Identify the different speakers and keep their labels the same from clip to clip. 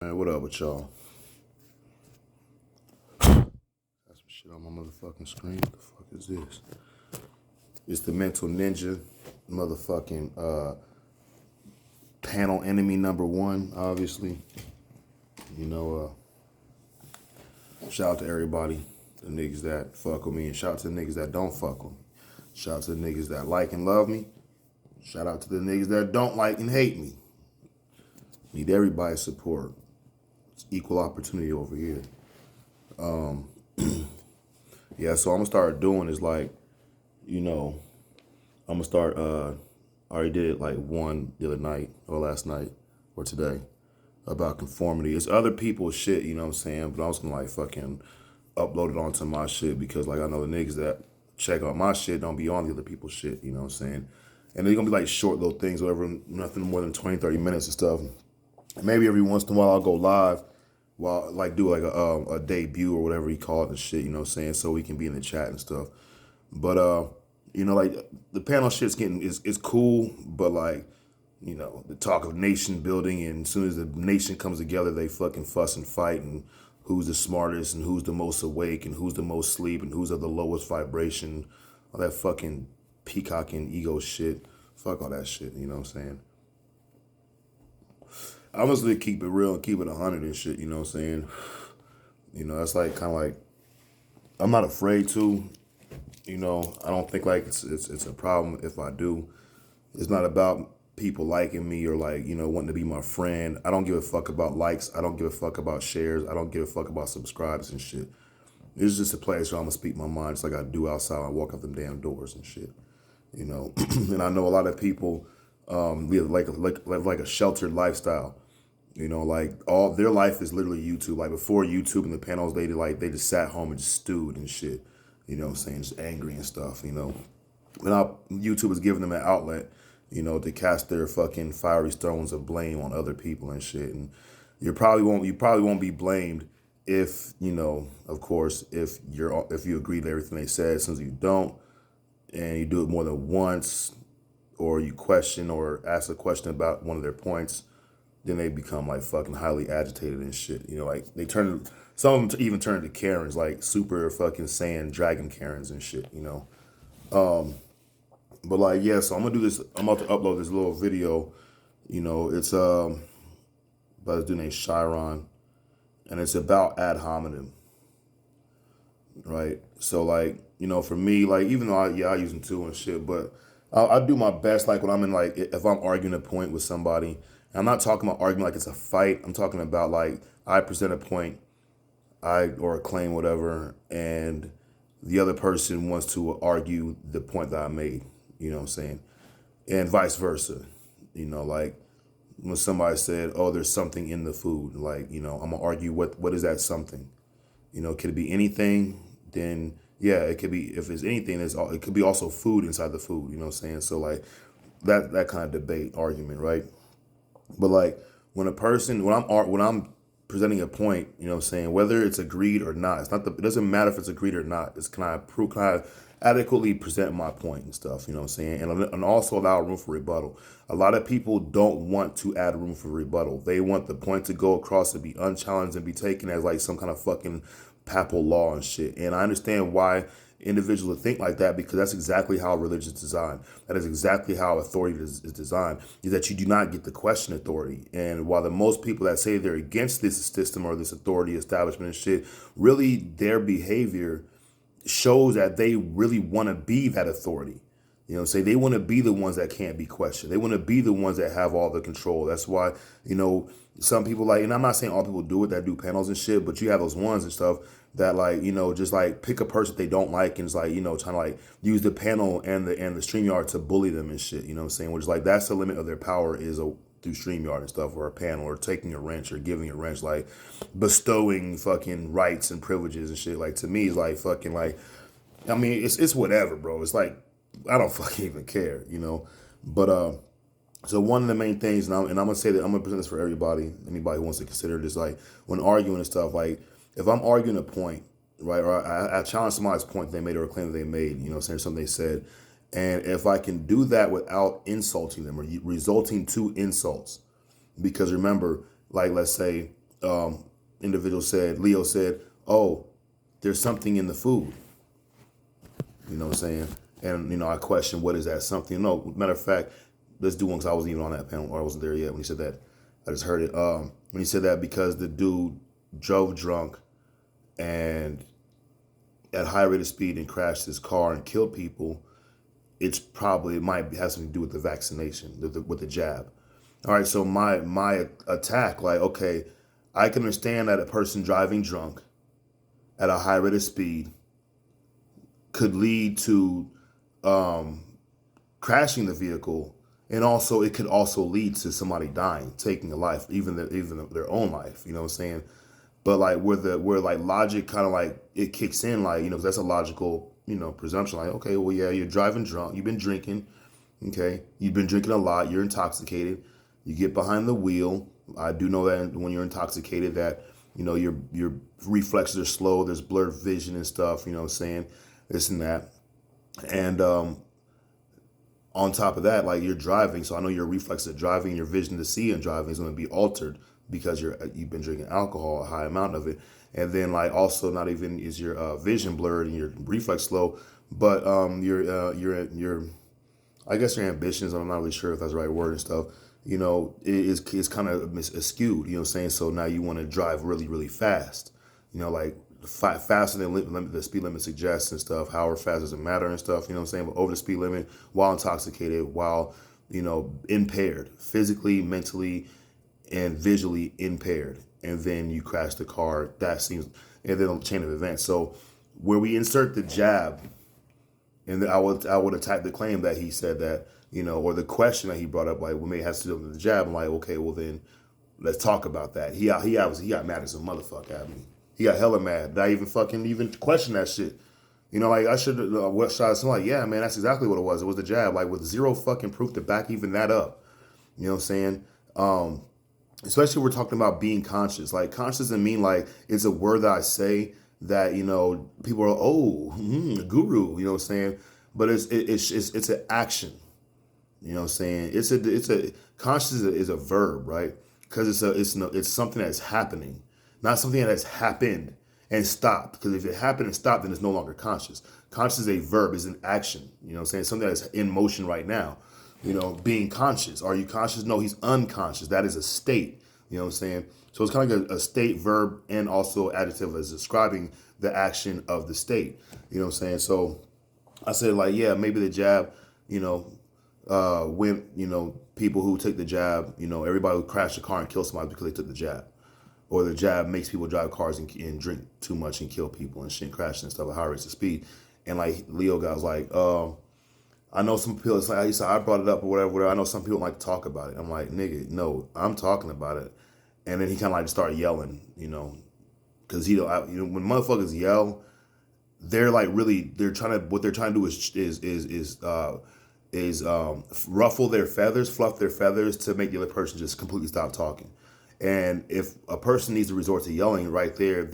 Speaker 1: Man, what up with y'all? That's some shit on my motherfucking screen. What the fuck is this? It's the Mental Ninja motherfucking panel enemy number one, obviously. You know, shout out to everybody, the niggas that fuck with me, and shout out to the niggas that don't fuck with me. Shout out to the niggas that like and love me. Shout out to the niggas that don't like and hate me. Need everybody's support. It's equal opportunity over here. Yeah, so I'm gonna start doing is like, I'm gonna start. I already did it like one the other night or last night or today about conformity. It's other people's shit, you know what I'm saying? But I was gonna like fucking upload it onto my shit because like I know the niggas that check out my shit don't be on the other people's shit, you know what I'm saying? And they're gonna be like short little things, whatever, nothing more than 20, 30 minutes and stuff. And maybe every once in a while I'll go live while like do like a debut or whatever you call it and shit, you know what I'm saying? So we can be in the chat and stuff. But like the panel shit's getting is cool, but like, the talk of nation building, and as soon as the nation comes together, they fucking fuss and fight, and who's the smartest, and who's the most awake, and who's the most sleep, and who's at the lowest vibration, all that fucking peacocking ego shit. Fuck all that shit, you know what I'm saying? I must really keep it real and keep it 100 and shit, you know what I'm saying? That's like kind of like, I'm not afraid to. I don't think like it's a problem if I do. It's not about people liking me or like, wanting to be my friend. I don't give a fuck about likes. I don't give a fuck about shares. I don't give a fuck about subscribes and shit. It's just a place where I'm gonna speak my mind just like I do outside. I walk out them damn doors and shit. And I know a lot of people live like a sheltered lifestyle. Like all their life is literally YouTube. Like before YouTube and the panels, they just sat home and just stewed and shit. You know what I'm saying? Just angry and stuff, Now YouTube is giving them an outlet, to cast their fucking fiery stones of blame on other people and shit. And you probably won't be blamed if, of course, if you agree to everything they said. As soon as you don't, and you do it more than once, or you question or ask a question about one of their points, then they become like fucking highly agitated and shit. Like some of them even turn to Karens, like super fucking Saiyan dragon Karens and shit. But like yeah, so I'm gonna do this. I'm about to upload this little video. It's by this dude named Chiron, and it's about ad hominem, right? So like for me, like even though I use them too and shit, but I do my best like when I'm in like if I'm arguing a point with somebody. I'm not talking about arguing like it's a fight. I'm talking about like I present a point, or a claim, whatever, and the other person wants to argue the point that I made. You know what I'm saying? And vice versa. Like when somebody said, "Oh, there's something in the food," like I'm gonna argue what is that something? Could it be anything? Then yeah, it could be. If it's anything, it could be also food inside the food. You know what I'm saying? So like that kind of debate argument, right? But like when I'm presenting a point, you know what I'm saying, whether it's agreed or not, it doesn't matter if it's agreed or not. It's can I adequately present my point and stuff, you know what I'm saying? And also allow room for rebuttal. A lot of people don't want to add room for rebuttal. They want the point to go across and be unchallenged and be taken as like some kind of fucking papal law and shit. And I understand why individuals would think like that, because that's exactly how religion is designed. That is exactly how authority is designed, is that you do not get to question authority. And while the most people that say they're against this system or this authority establishment and shit, really their behavior shows that they really want to be that authority. Say they want to be the ones that can't be questioned. They want to be the ones that have all the control. That's why, some people like, and I'm not saying all people do it that do panels and shit, but you have those ones and stuff that like, just like pick a person that they don't like and it's like, trying to like use the panel and the StreamYard to bully them and shit, you know what I'm saying? Which is like, that's the limit of their power is through StreamYard and stuff, or a panel, or taking a wrench or giving a wrench, like bestowing fucking rights and privileges and shit. Like to me, it's like fucking like, I mean, it's whatever, bro. It's like, I don't fucking even care, But so one of the main things, and I'm gonna say that I'm gonna present this for everybody, anybody who wants to consider this, like when arguing and stuff, like if I'm arguing a point, right, or I challenge somebody's point they made or a claim that they made, saying something they said, and if I can do that without insulting them or resulting to insults, because remember, like let's say individual said, Leo said, "Oh, there's something in the food." You know what I'm saying? And I questioned, what is that something? No, matter of fact, let's do one because I wasn't even on that panel, or I wasn't there yet when he said that. I just heard it. When he said that, because the dude drove drunk and at high rate of speed and crashed his car and killed people, it might have something to do with the vaccination, with the jab. All right, so my attack, like, okay, I can understand that a person driving drunk at a high rate of speed could lead to crashing the vehicle, and also it could also lead to somebody dying, taking a life, even their own life. You know what I'm saying? But like where like logic kind of like it kicks in, like, 'cause that's a logical presumption. Like, okay, well, yeah, you're driving drunk, you've been drinking, okay, you've been drinking a lot, you're intoxicated, you get behind the wheel. I do know that when you're intoxicated, that your reflexes are slow. There's blurred vision and stuff. You know what I'm saying? This and that, and on top of that, like, you're driving, so I know your reflex of driving, your vision to see and driving is going to be altered because you've been drinking alcohol, a high amount of it, and then like also not even is your vision blurred and your reflex slow, but your I guess your ambitions, I'm not really sure if that's the right word and stuff, is kind of skewed. You know what I'm saying? So now you want to drive really really fast, like faster than the speed limit suggests and stuff. However fast doesn't matter and stuff. You know what I'm saying? But over the speed limit while intoxicated, while impaired, physically, mentally, and visually impaired, and then you crash the car. That seems, and then a chain of events. So where we insert the jab, and then I would attack the claim that he said that, or the question that he brought up, like, well, maybe it has to do with the jab. I'm like, okay, well then let's talk about that. He got mad as a motherfucker at me. He got hella mad. Did I even question that shit? Like, I should have, what shot? So I'm like, yeah, man, that's exactly what it was. It was the jab, like, with zero fucking proof to back even that up. You know what I'm saying? Especially we're talking about being conscious. Like, conscious doesn't mean like it's a word that I say that people are, oh, guru. You know what I'm saying? But it's an action. You know what I'm saying? It's a conscious is a verb, right? Because it's something that's happening, not something that has happened and stopped. Because if it happened and stopped, then it's no longer conscious. Conscious is a verb, is an action. You know what I'm saying? Something that's in motion right now. Being conscious. Are you conscious? No, he's unconscious. That is a state. You know what I'm saying? So it's kind of like a state, verb, and also adjective as describing the action of the state. You know what I'm saying? So I said, like, yeah, maybe the jab, when, people who take the jab, everybody who crashed a car and killed somebody because they took the jab. Or the jab makes people drive cars and drink too much and kill people and shit and crash and stuff at high rates of speed. And like Leo guy was like, I know some people, it's like, he said, I brought it up or whatever. I know some people like to talk about it. I'm like, nigga, no, I'm talking about it. And then he kind of like started yelling, because when motherfuckers yell, they're like really, what they're trying to do is ruffle their feathers, fluff their feathers to make the other person just completely stop talking. And if a person needs to resort to yelling right there,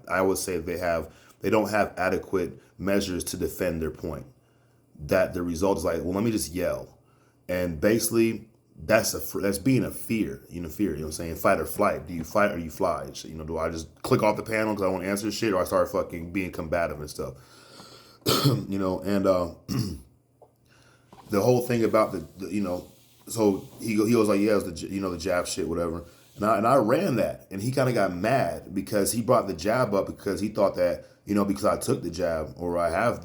Speaker 1: I would say they don't have adequate measures to defend their point. That the result is like, well, let me just yell. And basically, that's being a fear. Fear, you know what I'm saying? Fight or flight. Do you fight or you fly? Do I just click off the panel because I want to answer shit, or I start fucking being combative and stuff? And the whole thing about so he was like, yeah, it was the jab shit, whatever. And I ran that, and he kind of got mad because he brought the jab up because he thought that, because I took the jab, or I've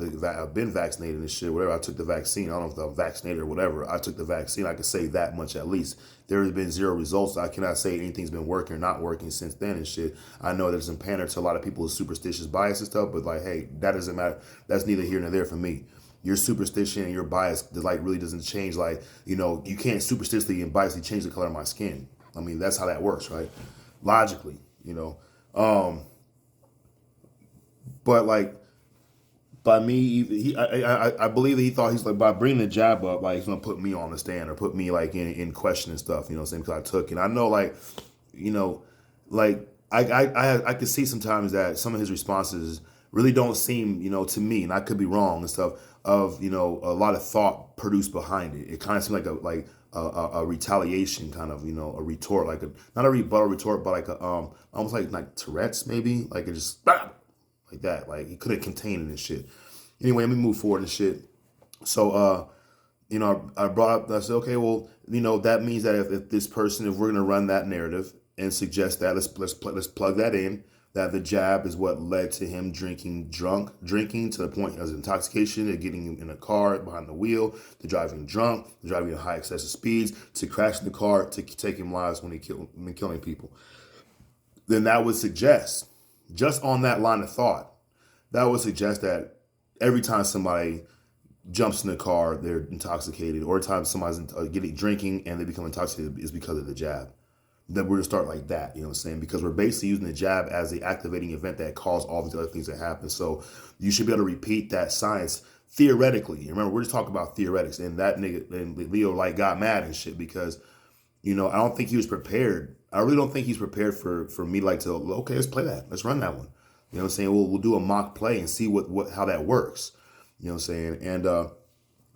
Speaker 1: been vaccinated and shit, whatever. I took the vaccine. I don't know if I'm vaccinated or whatever. I took the vaccine. I can say that much at least. There has been zero results. I cannot say anything's been working or not working since then and shit. I know there's some pander to a lot of people's superstitious bias and stuff, but like, hey, that doesn't matter. That's neither here nor there for me. Your superstition and your bias, like, really doesn't change. Like, you can't superstitiously and biasly change the color of my skin. I mean, that's how that works, right? Logically, But like, by me, I believe that he thought he's like, by bringing the jab up, like, he's gonna put me on the stand or put me like in question and stuff. Because I took it. I know, like, like I could see sometimes that some of his responses really don't seem, to me, and I could be wrong and stuff, of a lot of thought produced behind it. It kind of seemed like a retaliation kind of, a retort, like not a rebuttal retort, but like a almost like Tourette's maybe, like it just like that, like he couldn't contain it and shit. Anyway, let me move forward and shit. So I brought up, I said, okay, well, that means that if this person, if we're gonna run that narrative and suggest that, let's plug that in, that the jab is what led to him drinking to the point of intoxication, to getting in a car behind the wheel, to driving drunk, to driving at high excessive speeds, to crashing the car, to taking lives when killing people. Then that would suggest, just on that line of thought, that would suggest that every time somebody jumps in the car, they're intoxicated, or every time somebody's drinking and they become intoxicated is because of the jab. That we're gonna start like that, you know what I'm saying? Because we're basically using the jab as the activating event that caused all these other things that happen. So you should be able to repeat that science theoretically. Remember, we're just talking about theoretics, and that nigga and Leo like got mad and shit because, I don't think he was prepared. I really don't think he's prepared for me like to, okay, let's play that. Let's run that one. You know what I'm saying? We'll do a mock play and see how that works. You know what I'm saying?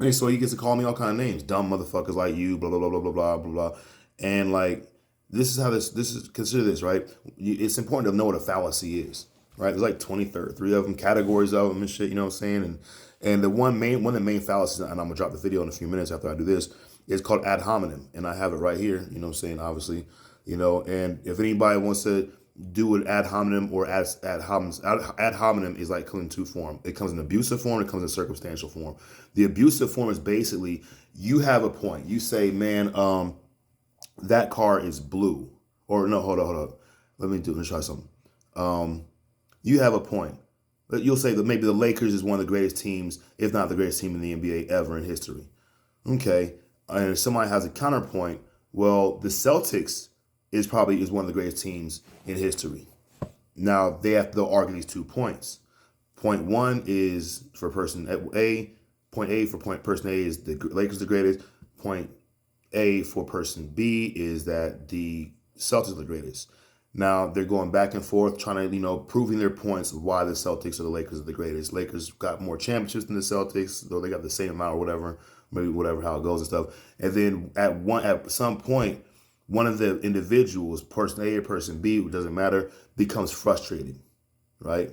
Speaker 1: And so he gets to call me all kind of names, dumb motherfuckers like you, blah blah blah blah blah blah blah blah. And like this is how this is, consider this, right? It's important to know what a fallacy is, right? There's like 23 of them, categories of them and shit, you know what I'm saying? And one of the main fallacies, and I'm gonna drop the video in a few minutes after I do this, is called ad hominem. And I have it right here, you know what I'm saying, obviously. And if anybody wants to do an ad hominem or ad hominem is like in two form. It comes in abusive form, it comes in circumstantial form. The abusive form is basically you have a point. You say, man, that car is blue. Or no, hold on. Let me try something. You have a point. You'll say that maybe the Lakers is one of the greatest teams, if not the greatest team in the NBA ever in history. Okay. And if somebody has a counterpoint, well, the Celtics is one of the greatest teams in history. Now they'll argue these 2 points. Point one is for person A. Point A for person A is the Lakers the greatest. Point A for person B is that the Celtics are the greatest. Now they're going back and forth trying to, proving their points of why the Celtics or the Lakers are the greatest. Lakers got more championships than the Celtics, though they got the same amount or whatever, maybe whatever how it goes and stuff. And then at some point, one of the individuals, person A or person B, it doesn't matter, becomes frustrated, right?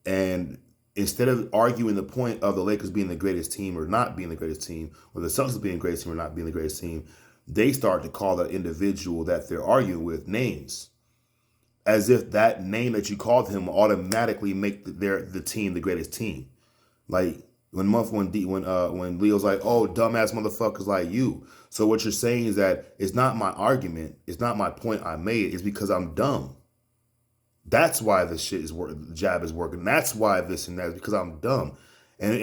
Speaker 1: And instead of arguing the point of the Lakers being the greatest team or not being the greatest team, or the Celtics being the greatest team or not being the greatest team, they start to call that individual that they're arguing with names, as if that name that you called him automatically make the team the greatest team. Like when Leo's like, oh, dumbass motherfuckers like you. So what you're saying is that it's not my argument, it's not my point I made, it's because I'm dumb. That's why this shit is working, the jab is working. That's why this and that is because I'm dumb. And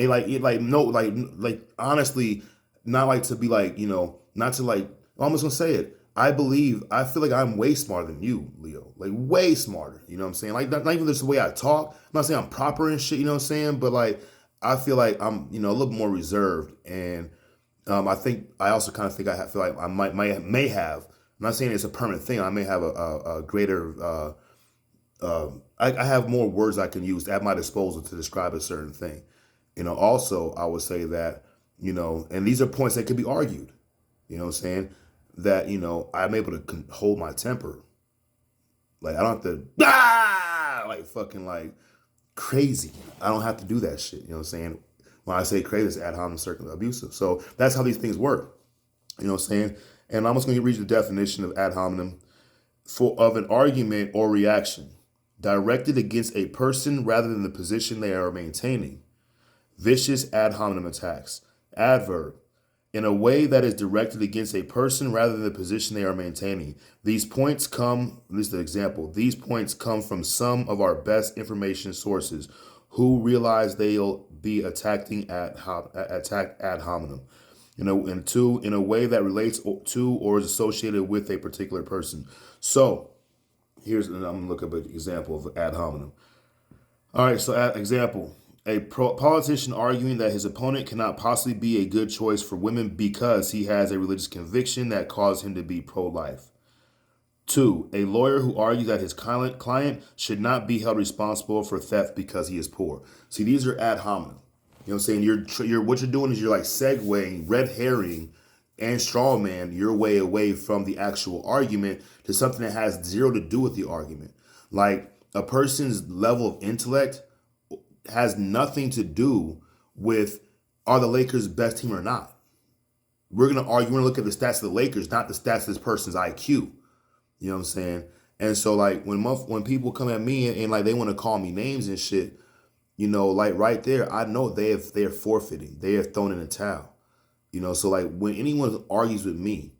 Speaker 1: honestly, not like to be like, not to like, I'm just gonna say it. I feel like I'm way smarter than you, Leo. Like way smarter. You know what I'm saying? Like not even just the way I talk. I'm not saying I'm proper and shit, you know what I'm saying? But like I feel like I'm, a little more reserved. And I also kind of think I feel like I may have, I'm not saying it's a permanent thing. I may have a greater, I have more words I can use at my disposal to describe a certain thing. Also I would say that, and these are points that could be argued, you know what I'm saying? That, I'm able to hold my temper. Like I don't have to, like fucking like crazy. I don't have to do that shit. You know what I'm saying? When I say crazy, it's ad hominem circum abusive. So that's how these things work. You know what I'm saying? And I'm just going to read the definition of ad hominem of an argument or reaction directed against a person rather than the position they are maintaining. Vicious ad hominem attacks. Adverb. In a way that is directed against a person rather than the position they are maintaining. These points come, at least the example, these points come from some of our best information sources who realize they'll be attacking ad hominem. And two, in a way that relates to or is associated with a particular person. So I'm going to look up an example of ad hominem. All right, so example. A politician arguing that his opponent cannot possibly be a good choice for women because he has a religious conviction that caused him to be pro-life. 2, a lawyer who argues that his client should not be held responsible for theft because he is poor. See, these are ad hominem. You know what I'm saying? You're what you're doing is you're like segueing, red herring and straw man your way away from the actual argument to something that has zero to do with the argument. Like a person's level of intellect has nothing to do with are the Lakers best team or not. We're gonna argue, we're gonna look at the stats of the Lakers, not the stats of this person's IQ. You know what I'm saying? And so like when people come at me and like they want to call me names and shit, you know, like right there, I know they're forfeiting. They have thrown in the towel. You know, so like when anyone argues with me,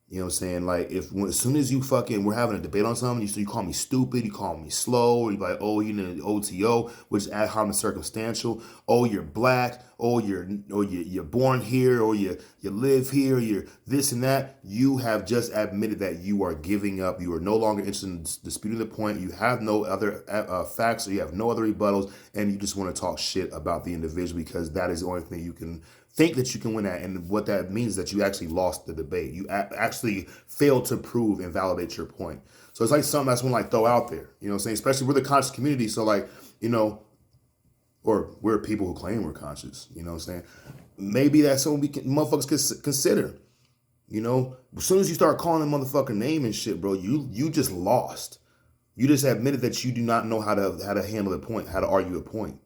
Speaker 1: you know what I'm saying? Like as soon as you fucking we're having a debate on something, you call me stupid, you call me slow, or you like, oh, you know, OTO, which is ad hominem circumstantial. Oh, you're black. Oh, you're born here, or you live here. You're this and that. You have just admitted that you are giving up. You are no longer interested in disputing the point. You have no other facts, or you have no other rebuttals, and you just want to talk shit about the individual because that is the only thing you can think that you can win at. And what that means is that you actually lost the debate. You actually failed to prove and validate your point. So it's like something that's want to like throw out there. You know what I'm saying? Especially we're the conscious community. So like, you know, or we're people who claim we're conscious. You know what I'm saying? Maybe that's something motherfuckers could consider. You know, as soon as you start calling a motherfucker name and shit, bro, you just lost. You just admitted that you do not know how to handle a point, how to argue a point.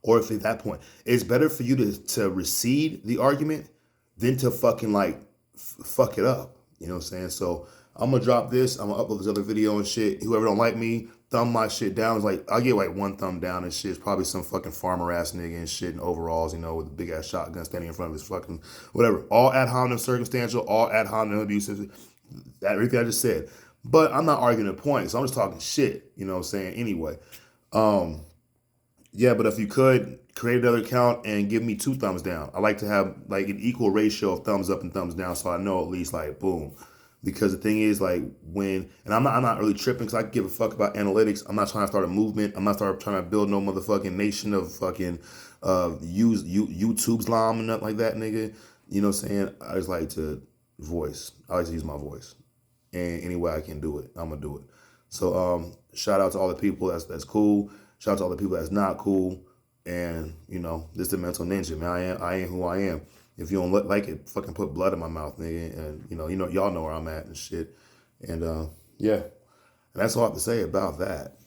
Speaker 1: Or if at that point, it's better for you to recede the argument than to fucking like fuck it up. You know what I'm saying? So I'm gonna drop this. I'm gonna upload this other video and shit. Whoever don't like me, thumb my shit down. It's like I'll get like one thumb down and shit. It's probably some fucking farmer ass nigga and shit in overalls, you know, with a big ass shotgun standing in front of his fucking whatever. All ad hominem circumstantial, all ad hominem abusive. Everything I just said. But I'm not arguing a point, so I'm just talking shit. You know what I'm saying? Anyway. Yeah, but if you could create another account and give me 2 thumbs down. I like to have like an equal ratio of thumbs up and thumbs down, so I know at least like boom. Because the thing is like and I'm not really tripping because I give a fuck about analytics. I'm not trying to start a movement. I'm not trying to build no motherfucking nation of fucking YouTube's lom and nothing like that, nigga. You know what I'm saying? I just like to voice. I like to use my voice, and any way I can do it, I'm gonna do it. So shout out to all the people that's cool. Shout out to all the people that's not cool. And, you know, this is the mental ninja, man. I am who I am. If you don't like it, fucking put blood in my mouth, nigga. And, y'all know where I'm at and shit. And, yeah. And that's all I have to say about that.